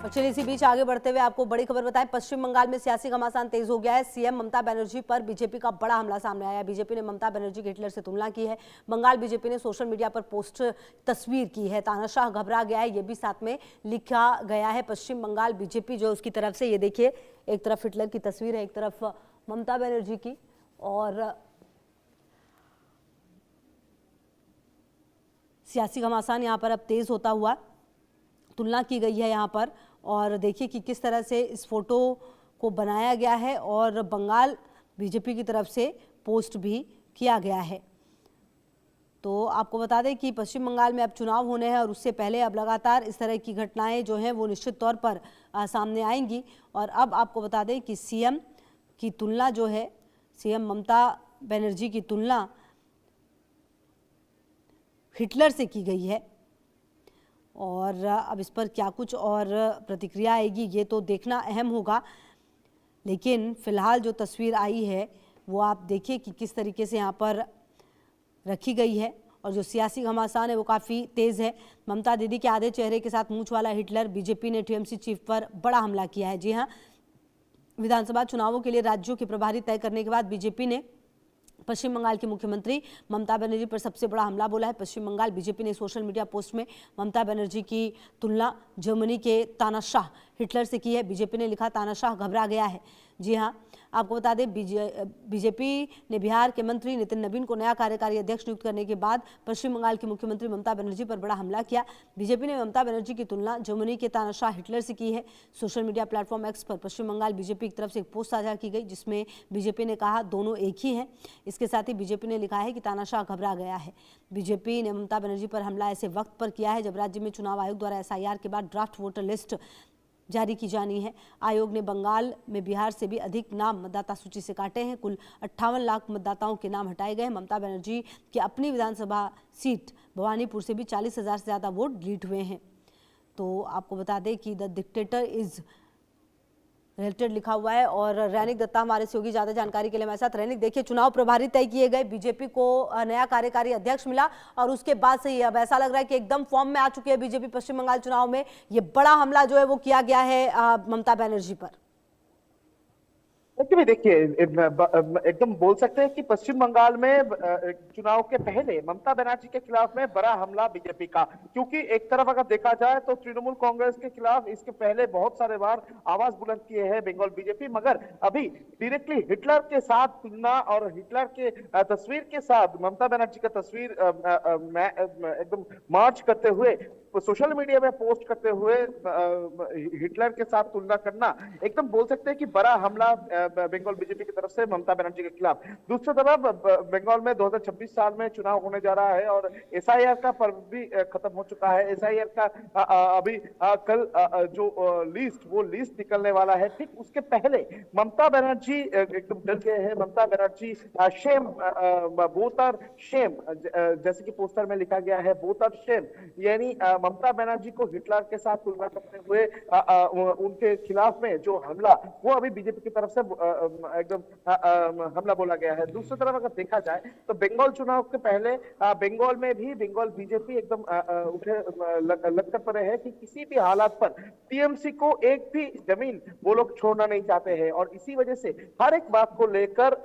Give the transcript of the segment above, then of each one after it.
और चलिए इसी बीच आगे बढ़ते हुए आपको बड़ी खबर बताएं। पश्चिम बंगाल में सियासी घमासान तेज हो गया है। सीएम ममता बनर्जी पर बीजेपी का बड़ा हमला सामने आया है। बीजेपी ने ममता बनर्जी की हिटलर से तुलना की है। बंगाल बीजेपी ने सोशल मीडिया पर पोस्ट तस्वीर की है। तानाशाह घबरा गया है, ये भी साथ में लिखा गया है। पश्चिम बंगाल बीजेपी जो उसकी तरफ से, ये देखिए, एक तरफ हिटलर की तस्वीर है, एक तरफ ममता बनर्जी की, और सियासी घमासान यहाँ पर अब तेज होता हुआ तुलना की गई है यहाँ पर। और देखिए कि किस तरह से इस फोटो को बनाया गया है और बंगाल बीजेपी की तरफ से पोस्ट भी किया गया है। तो आपको बता दें कि पश्चिम बंगाल में अब चुनाव होने हैं और उससे पहले अब लगातार इस तरह की घटनाएं जो हैं वो निश्चित तौर पर सामने आएंगी। और अब आपको बता दें कि सीएम की तुलना जो है, सीएम ममता बनर्जी की तुलना हिटलर से की गई है। और अब इस पर क्या कुछ और प्रतिक्रिया आएगी ये तो देखना अहम होगा, लेकिन फिलहाल जो तस्वीर आई है वो आप देखिए कि किस तरीके से यहाँ पर रखी गई है। और जो सियासी घमासान है वो काफ़ी तेज़ है। ममता दीदी के आधे चेहरे के साथ मूंछ वाला हिटलर, बीजेपी ने टीएमसी चीफ पर बड़ा हमला किया है। जी हाँ, विधानसभा चुनावों के लिए राज्यों के प्रभारी तय करने के बाद बीजेपी ने पश्चिम बंगाल की मुख्यमंत्री ममता बनर्जी पर सबसे बड़ा हमला बोला है। पश्चिम बंगाल बीजेपी ने सोशल मीडिया पोस्ट में ममता बनर्जी की तुलना जर्मनी के तानाशाह हिटलर से की है। बीजेपी ने लिखा, तानाशाह घबरा गया है। जी हां, आपको बता दें बीजेपी ने बिहार के मंत्री नितिन नवीन को नया कार्यकारी अध्यक्ष नियुक्त करने के बाद पश्चिम बंगाल की मुख्यमंत्री ममता बनर्जी पर बड़ा हमला किया। बीजेपी ने ममता बनर्जी की तुलना जर्मनी के तानाशाह हिटलर से की है। सोशल मीडिया प्लेटफॉर्म एक्स पर पश्चिम बंगाल बीजेपी की तरफ से एक पोस्ट साझा की गई जिसमें बीजेपी ने कहा, दोनों एक ही हैं। इसके साथ ही बीजेपी ने लिखा है कि तानाशाह घबरा गया है। बीजेपी ने ममता बनर्जी पर हमला ऐसे वक्त पर किया है जब राज्य में चुनाव आयोग द्वारा एसआईआर के बाद ड्राफ्ट वोटर लिस्ट जारी की जानी है। आयोग ने बंगाल में बिहार से भी अधिक नाम मतदाता सूची से काटे हैं। कुल 58 लाख मतदाताओं के नाम हटाए गए। ममता बनर्जी की अपनी विधानसभा सीट भवानीपुर से भी 40,000 से ज़्यादा वोट डिलीट हुए हैं। तो आपको बता दें कि द डिक्टेटर इज रिलेटेड लिखा हुआ है। और रैनिक दत्ता हमारे से होगी ज़्यादा जानकारी के लिए हमारे साथ। रैनिक, देखिए, चुनाव प्रभारी तय किए गए, बीजेपी को नया कार्यकारी अध्यक्ष मिला और उसके बाद से ही अब ऐसा लग रहा है कि एकदम फॉर्म में आ चुकी है बीजेपी। पश्चिम बंगाल चुनाव में ये बड़ा हमला जो है वो किया गया है ममता बनर्जी पर। देखिए, एकदम बोल सकते हैं कि पश्चिम बंगाल में चुनाव के पहले ममता बनर्जी के खिलाफ में बड़ा हमला बीजेपी का, क्योंकि एक तरफ अगर देखा जाए तो तृणमूल कांग्रेस के खिलाफ इसके पहले बहुत सारे बार आवाज बुलंद किए हैं बंगाल बीजेपी, मगर अभी डायरेक्टली हिटलर के साथ तुलना और हिटलर के तस्वीर के साथ ममता बनर्जी का तस्वीर एकदम मार्च करते हुए सोशल मीडिया में पोस्ट करते हुए हिटलर के साथ तुलना करना, एकदम बोल सकते हैं कि बड़ा हमला बंगाल बीजेपी की तरफ से ममता बनर्जी के खिलाफ। दूसरी तरफ बंगाल में 2026 साल में चुनाव होने जा रहा है और एसआईआर का पर्व भी खत्म हो चुका है। एसआईआर का अभी कल जो लिस्ट निकलने वाला है। ठीक उसके पहले ममता बनर्जी एकदम डर गए हैं। Mamata Banerjee same, both are same, जैसे कि पोस्टर में लिखा गया है, बोथ आर शेम, यानी ममता बनर्जी को हिटलर के साथ तुलना करते हुए उनके खिलाफ में जो हमला वो अभी बीजेपी की तरफ से एकदम हमला बोला गया है। दूसरी तरफ अगर देखा जाए तो बंगाल चुनाव के पहले बंगाल में भी बंगाल बीजेपी एकदम उठे लगकर पड़े है कि किसी भी हालात पर टीएमसी को एक भी जमीन वो लोग छोड़ना नहीं चाहते हैं और इसी वजह से हर एक बात को लेकर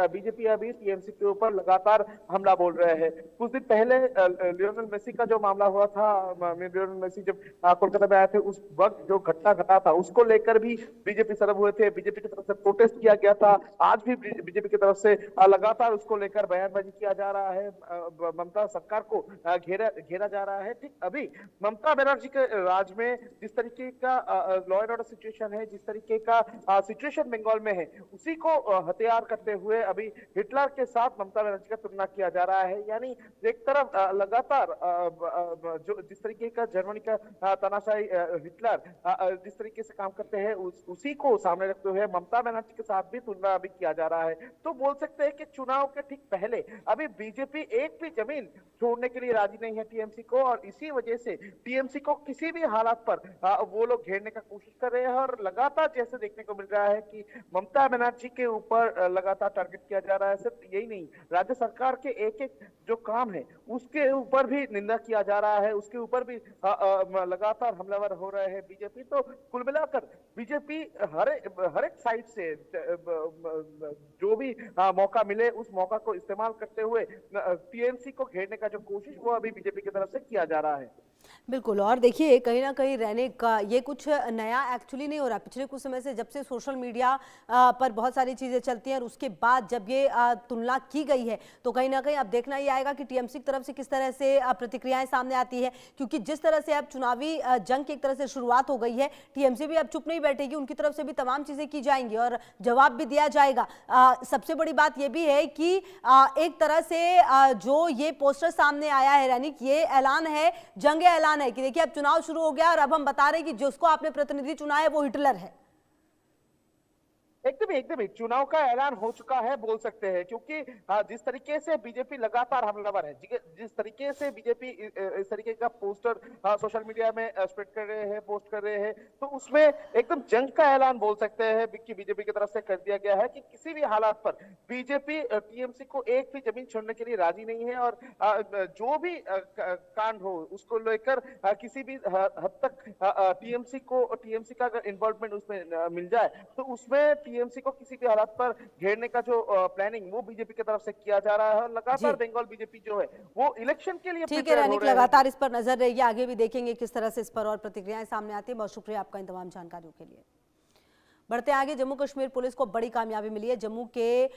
बीजेपी अभी टीएमसी के ऊपर लगातार हमला बोल रहे हैं। कुछ दिन पहले लियोनेल मेसी का जो मामला हुआ था, लियोनेल मेसी जब कोलकाता में आए थे, उस वक्त जो घटना घटा था उसको लेकर भी बीजेपी सरब हुए थे। बीजेपी की तरफ से प्रोटेस्ट किया गया था। आज भी बीजेपी की तरफ से लगातार उसको लेकर बयानबाजी किया जा रहा है। ममता सरकार को घेरा जा रहा है। ठीक अभी ममता बनर्जी के राज में जिस तरीके का लॉ एंड ऑर्डर सिचुएशन है, जिस तरीके का सिचुएशन बंगाल में है, उसी को हथियार करते हुए अभी हिटलर के साथ ममता बनर्जी का तुलना किया जा रहा है। यानी एक तरफ लगातार जो जिस तरीके का जर्मनी का तानाशाही हिटलर जिस तरीके से काम करते हैं उसी को सामने रखते हुए ममता बनर्जी के साथ भी तुलना अभी किया जा रहा है। तो बोल सकते हैं कि चुनाव के ठीक पहले अभी बीजेपी एक भी जमीन छोड़ने के लिए राजी नहीं है टीएमसी को, और इसी वजह से टीएमसी को किसी भी हालात पर वो लोग घेरने का कोशिश कर रहे हैं। और लगातार जैसे देखने को मिल रहा है कि ममता बनर्जी के ऊपर लगातार टारगेट किया जा रहा है। सिर्फ यही नहीं, राज्य सरकार के एक एक जो काम है उसके ऊपर भी निंदा किया जा रहा है, उसके ऊपर ऊपर भी लगातार हमलावर हो रहे हैं बीजेपी। तो कुल मिलाकर बीजेपी हर एक साइड से जो भी मौका मिले उस मौका को इस्तेमाल करते हुए टीएमसी को घेरने का जो कोशिश वो अभी बीजेपी की तरफ से किया जा रहा है। बिल्कुल। और देखिए कहीं ना कहीं रहने का ये कुछ नया एक्चुअली नहीं हो रहा। पिछले कुछ समय से जब से सोशल मीडिया पर बहुत सारी चीज़ें चलती हैं और उसके बाद जब ये तुलना की गई है तो कहीं ना कहीं अब देखना ही आएगा कि टीएमसी की तरफ से किस तरह से प्रतिक्रियाएं सामने आती है, क्योंकि जिस तरह से अब चुनावी जंग की एक तरह से शुरुआत हो गई है, टीएमसी भी अब चुप नहीं बैठेगी, उनकी तरफ से भी तमाम चीज़ें की जाएंगी और जवाब भी दिया जाएगा। सबसे बड़ी बात यह भी है कि एक तरह से जो ये पोस्टर सामने आया है यानी कि ये ऐलान है, जंग ऐलान है कि देखिए अब चुनाव शुरू हो गया और अब हम बता रहे हैं कि जिसको आपने प्रतिनिधि चुना है वो हिटलर है। एकदम ही चुनाव का ऐलान हो चुका है बोल सकते हैं, क्योंकि जिस तरीके से बीजेपी लगातार हमलावर है, जिस तरीके से बीजेपी इस तरीके का पोस्टर सोशल मीडिया में स्प्रेड कर रहे हैं, पोस्ट कर रहे हैं, तो उसमें एकदम जंग का ऐलान बोल सकते हैं कि बीजेपी की तरफ से कर दिया गया है कि किसी भी हालात पर बीजेपी टीएमसी को एक भी जमीन छोड़ने के लिए राजी नहीं है और जो भी कांड हो उसको लेकर किसी भी हद तक टीएमसी का अगर इन्वॉल्वमेंट उसमें मिल जाए तो उसमें टीएमसी को किसी भी हालात पर घेरने का जो प्लानिंग वो बीजेपी की तरफ से किया जा रहा है। और लगातार बंगाल बीजेपी जो है वो इलेक्शन के लिए ठीक है रैनिक, लगातार इस पर नजर रहेगी, आगे भी देखेंगे किस तरह से इस पर और प्रतिक्रियाएं सामने आती है। बहुत शुक्रिया आपका इन तमाम जानकारियों के लिए। बढ़ते आगे, जम्मू कश्मीर पुलिस को बड़ी कामयाबी मिली है। जम्मू के